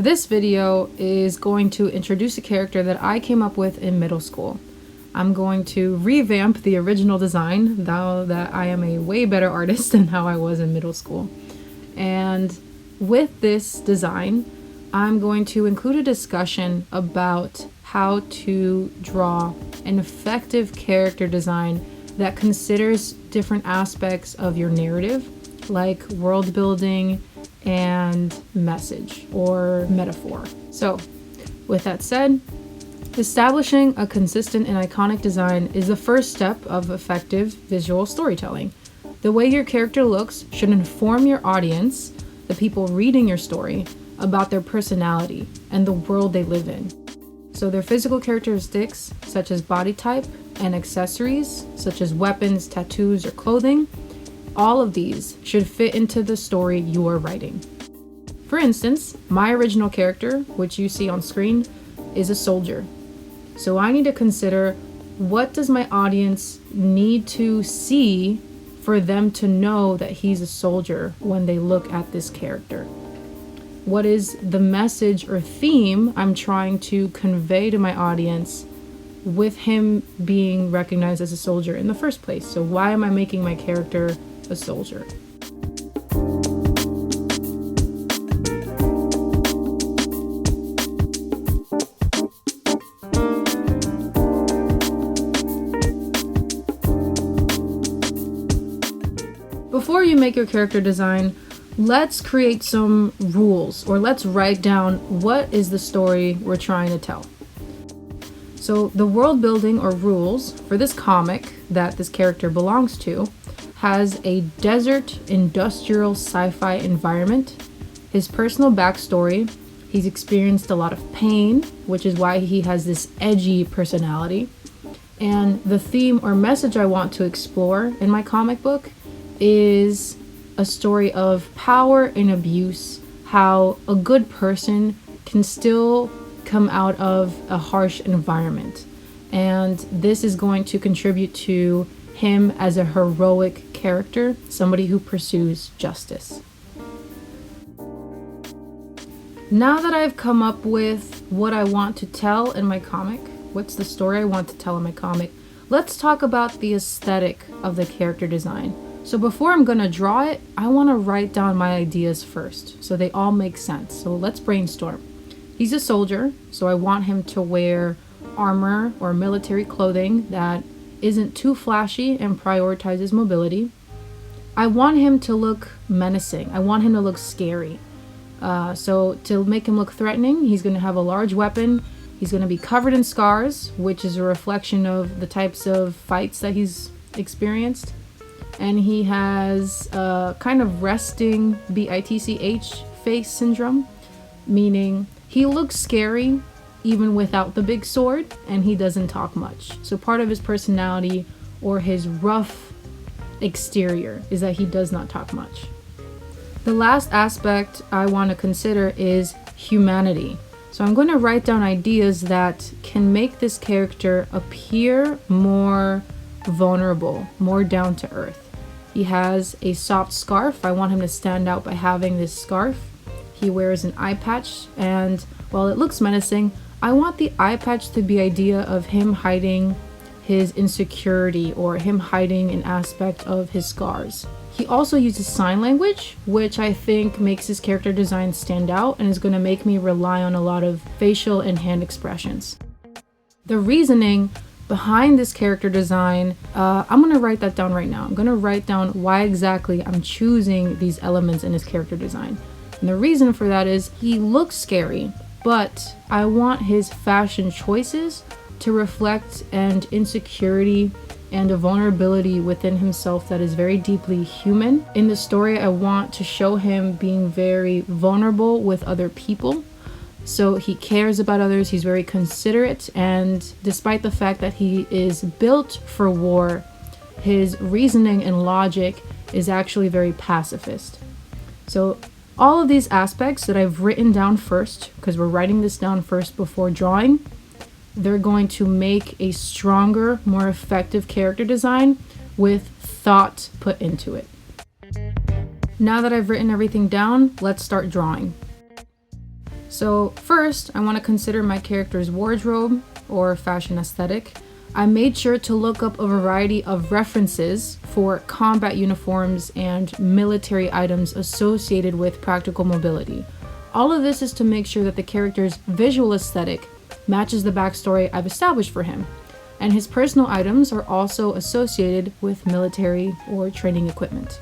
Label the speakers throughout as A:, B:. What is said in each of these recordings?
A: This video is going to introduce a character that I came up with in middle school. I'm going to revamp the original design now that I am a way better artist than how I was in middle school. And with this design, I'm going to include a discussion about how to draw an effective character design that considers different aspects of your narrative, like world building and message or metaphor. So, with that said, establishing a consistent and iconic design is the first step of effective visual storytelling. The way your character looks should inform your audience, the people reading your story, about their personality and the world they live in. So their physical characteristics, such as body type, and accessories, such as weapons, tattoos, or clothing, all of these should fit into the story you are writing. For instance, my original character, which you see on screen, is a soldier. So I need to consider, what does my audience need to see for them to know that he's a soldier when they look at this character? What is the message or theme I'm trying to convey to my audience with him being recognized as a soldier in the first place? So why am I making my character a soldier? Before you make your character design, let's create some rules, or let's write down what is the story we're trying to tell. So the world building or rules for this comic that this character belongs to has a desert industrial sci-fi environment. His personal backstory: he's experienced a lot of pain, which is why he has this edgy personality. And the theme or message I want to explore in my comic book is a story of power and abuse, how a good person can still come out of a harsh environment. And this is going to contribute to him as a heroic character, somebody who pursues justice. Now that I've come up with what I want to tell in my comic, what's the story I want to tell in my comic, let's talk about the aesthetic of the character design. So before I'm gonna draw it, I wanna write down my ideas first, so they all make sense. So let's brainstorm. He's a soldier, so I want him to wear armor or military clothing that isn't too flashy and prioritizes mobility. I want him to look menacing. I want him to look scary. So to make him look threatening, he's gonna have a large weapon. He's gonna be covered in scars, which is a reflection of the types of fights that he's experienced. And he has a kind of resting BITCH face syndrome, meaning he looks scary even without the big sword, and he doesn't talk much. So part of his personality or his rough exterior is that he does not talk much. The last aspect I want to consider is humanity. So I'm going to write down ideas that can make this character appear more vulnerable, more down to earth. He has a soft scarf. I want him to stand out by having this scarf. He wears an eye patch, and while it looks menacing, I want the eye patch to be idea of him hiding his insecurity or him hiding an aspect of his scars. He also uses sign language, which I think makes his character design stand out and is going to make me rely on a lot of facial and hand expressions. The reasoning behind this character design, I'm going to write that down right now. I'm going to write down why exactly I'm choosing these elements in his character design. And the reason for that is he looks scary, but I want his fashion choices to reflect an insecurity and a vulnerability within himself that is very deeply human. In the story, I want to show him being very vulnerable with other people. So he cares about others, he's very considerate, and despite the fact that he is built for war, his reasoning and logic is actually very pacifist. So all of these aspects that I've written down first, because we're writing this down first before drawing, they're going to make a stronger, more effective character design with thought put into it. Now that I've written everything down, let's start drawing. So first, I want to consider my character's wardrobe or fashion aesthetic. I made sure to look up a variety of references for combat uniforms and military items associated with practical mobility. All of this is to make sure that the character's visual aesthetic matches the backstory I've established for him, and his personal items are also associated with military or training equipment.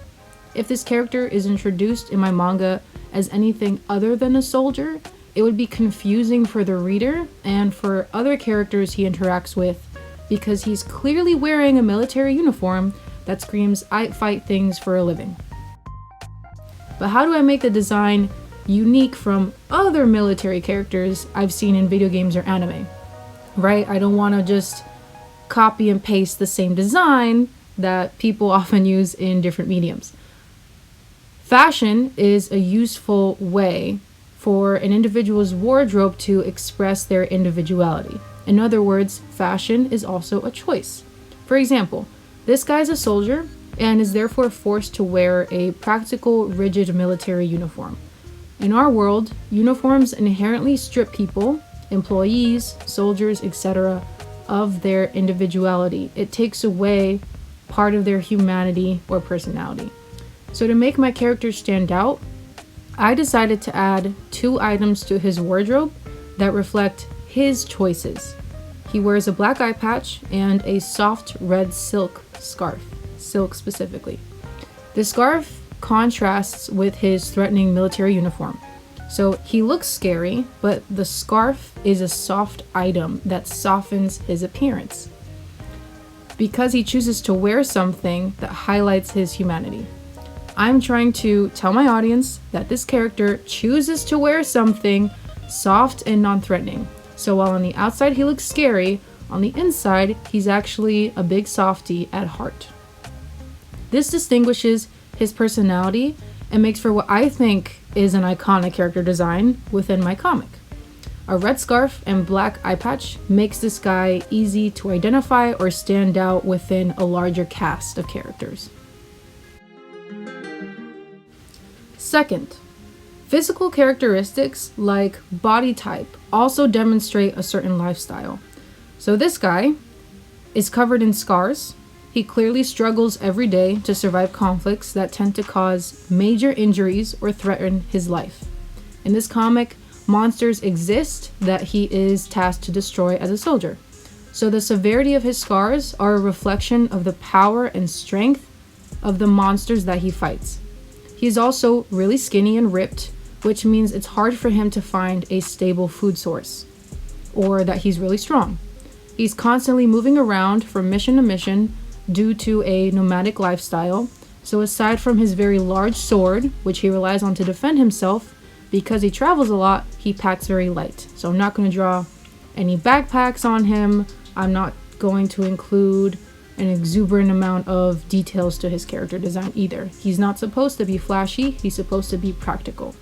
A: If this character is introduced in my manga as anything other than a soldier, it would be confusing for the reader and for other characters he interacts with, because he's clearly wearing a military uniform that screams, "I fight things for a living." But how do I make the design unique from other military characters I've seen in video games or anime? Right? I don't want to just copy and paste the same design that people often use in different mediums. Fashion is a useful way for an individual's wardrobe to express their individuality. In other words, fashion is also a choice. For example, this guy's a soldier and is therefore forced to wear a practical, rigid military uniform. In our world, uniforms inherently strip people, employees, soldiers, etc., of their individuality. It takes away part of their humanity or personality. So to make my character stand out, I decided to add 2 items to his wardrobe that reflect his choices. He wears a black eye patch and a soft red silk scarf, silk specifically. The scarf contrasts with his threatening military uniform. So he looks scary, but the scarf is a soft item that softens his appearance, because he chooses to wear something that highlights his humanity. I'm trying to tell my audience that this character chooses to wear something soft and non-threatening. So while on the outside he looks scary, on the inside he's actually a big softie at heart. This distinguishes his personality and makes for what I think is an iconic character design within my comic. A red scarf and black eye patch makes this guy easy to identify or stand out within a larger cast of characters. Second, physical characteristics like body type also demonstrate a certain lifestyle. So this guy is covered in scars. He clearly struggles every day to survive conflicts that tend to cause major injuries or threaten his life. In this comic, monsters exist that he is tasked to destroy as a soldier. So the severity of his scars are a reflection of the power and strength of the monsters that he fights. He's also really skinny and ripped, which means it's hard for him to find a stable food source, or that he's really strong. He's constantly moving around from mission to mission due to a nomadic lifestyle. So aside from his very large sword, which he relies on to defend himself, because he travels a lot, he packs very light. So I'm not going to draw any backpacks on him. I'm not going to include an exuberant amount of details to his character design either. He's not supposed to be flashy, he's supposed to be practical.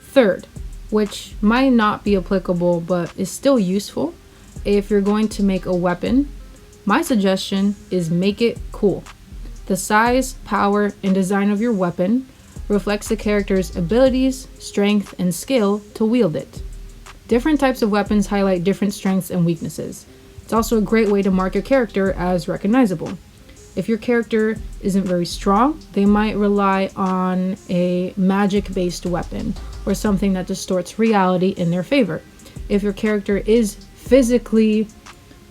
A: Third, which might not be applicable but is still useful, if you're going to make a weapon, my suggestion is make it cool. The size, power, and design of your weapon reflects the character's abilities, strength, and skill to wield it. Different types of weapons highlight different strengths and weaknesses. It's also a great way to mark your character as recognizable. If your character isn't very strong, they might rely on a magic-based weapon or something that distorts reality in their favor. If your character is physically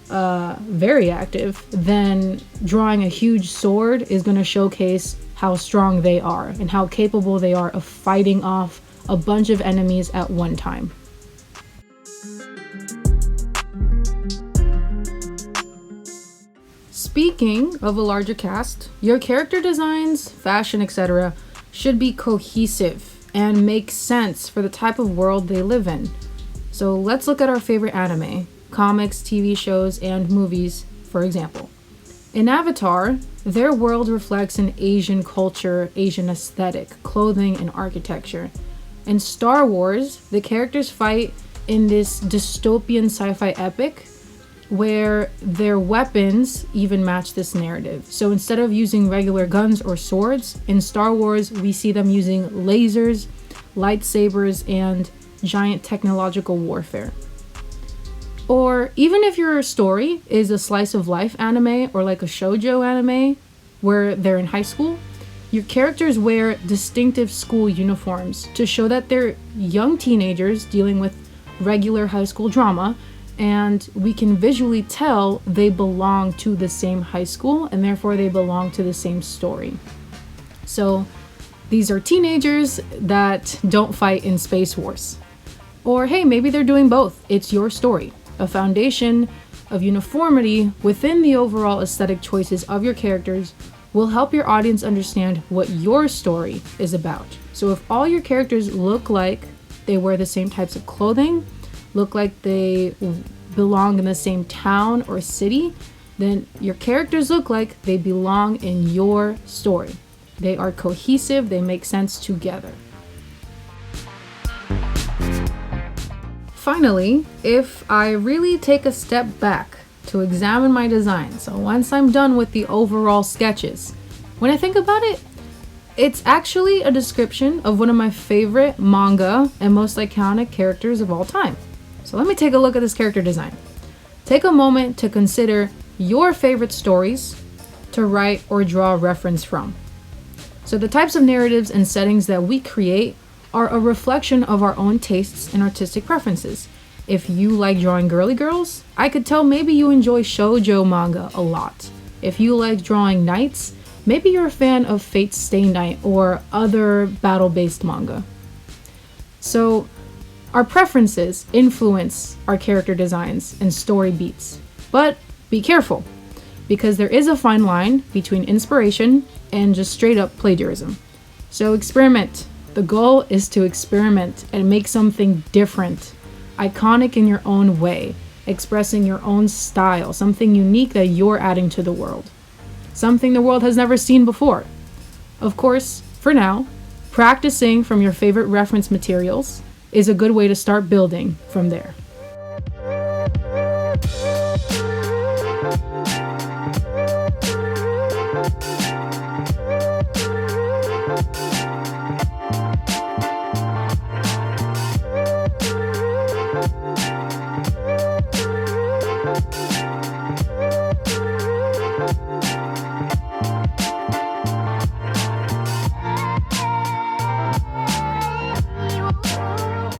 A: very active, then drawing a huge sword is going to showcase how strong they are and how capable they are of fighting off a bunch of enemies at one time. Speaking of a larger cast, your character designs, fashion, etc. should be cohesive and make sense for the type of world they live in. So let's look at our favorite anime, comics, TV shows, and movies, for example. In Avatar, their world reflects an Asian culture, Asian aesthetic, clothing, and architecture. In Star Wars, the characters fight in this dystopian sci-fi epic where their weapons even match this narrative. So instead of using regular guns or swords, in Star Wars we see them using lasers, lightsabers, and giant technological warfare. Or even if your story is a slice of life anime or like a shoujo anime where they're in high school, your characters wear distinctive school uniforms to show that they're young teenagers dealing with regular high school drama, and we can visually tell they belong to the same high school and therefore they belong to the same story. So these are teenagers that don't fight in space wars. Or hey, maybe they're doing both. It's your story. A foundation of uniformity within the overall aesthetic choices of your characters will help your audience understand what your story is about. So if all your characters look like they wear the same types of clothing, look like they belong in the same town or city, then your characters look like they belong in your story. They are cohesive, they make sense together. Finally, if I really take a step back to examine my design, so once I'm done with the overall sketches, when I think about it, it's actually a description of one of my favorite manga and most iconic characters of all time. So let me take a look at this character design. Take a moment to consider your favorite stories to write or draw a reference from. So the types of narratives and settings that we create are a reflection of our own tastes and artistic preferences. If you like drawing girly girls, I could tell maybe you enjoy shoujo manga a lot. If you like drawing knights, maybe you're a fan of Fate's Stay Night or other battle-based manga. So our preferences influence our character designs and story beats. But be careful, because there is a fine line between inspiration and just straight up plagiarism. So experiment. The goal is to experiment and make something different, iconic in your own way, expressing your own style, something unique that you're adding to the world, something the world has never seen before. Of course, for now, practicing from your favorite reference materials is a good way to start building from there.